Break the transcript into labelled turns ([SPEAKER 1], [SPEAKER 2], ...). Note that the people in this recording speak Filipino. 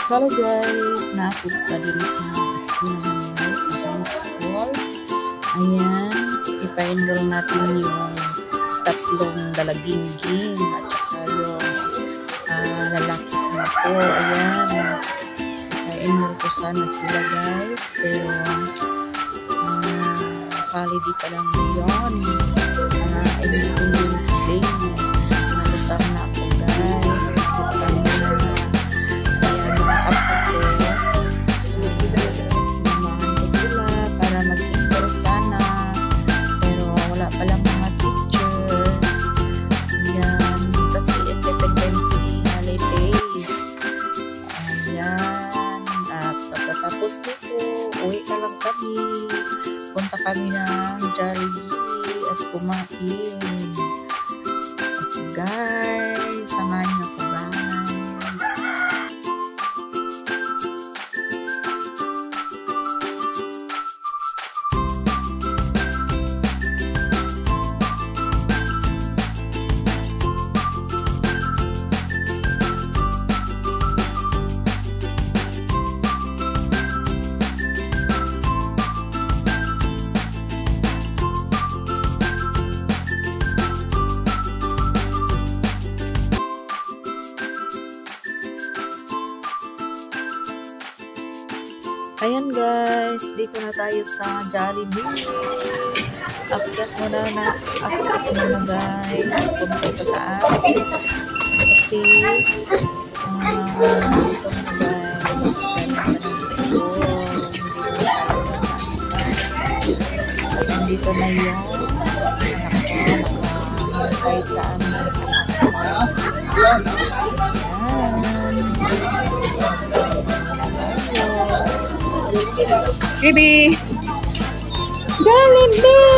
[SPEAKER 1] Hello guys, napunta diri sa eskwelahan guys, sa high school. Ayan, ipa-enroll natin yung tatlong dalagingging at saka yung lalaki na po. Ayan, ipa-enroll ko sana sila guys, pero holiday pa lang yun. Independence Day. Nalutang na ako guys. Nalutang na. Ayan, mga apo ko. Sinamahan ko sila para mag-enroll sana. Pero wala palang mga teachers. Ayan, kasi Independence Day holiday. Ayan, at pagkatapos dito, uwi na lang kami. Punta kami ng Jollibee at kumain. Okay guys, samahan niyo ako guys. Ayan guys, dito na tayo sa Jollibee. Akyat muna guys. Punta sa taas. Kasi, dito na guys. At nandito na yung nakahintay sa amin. Ayan. Bibi! Jollibee!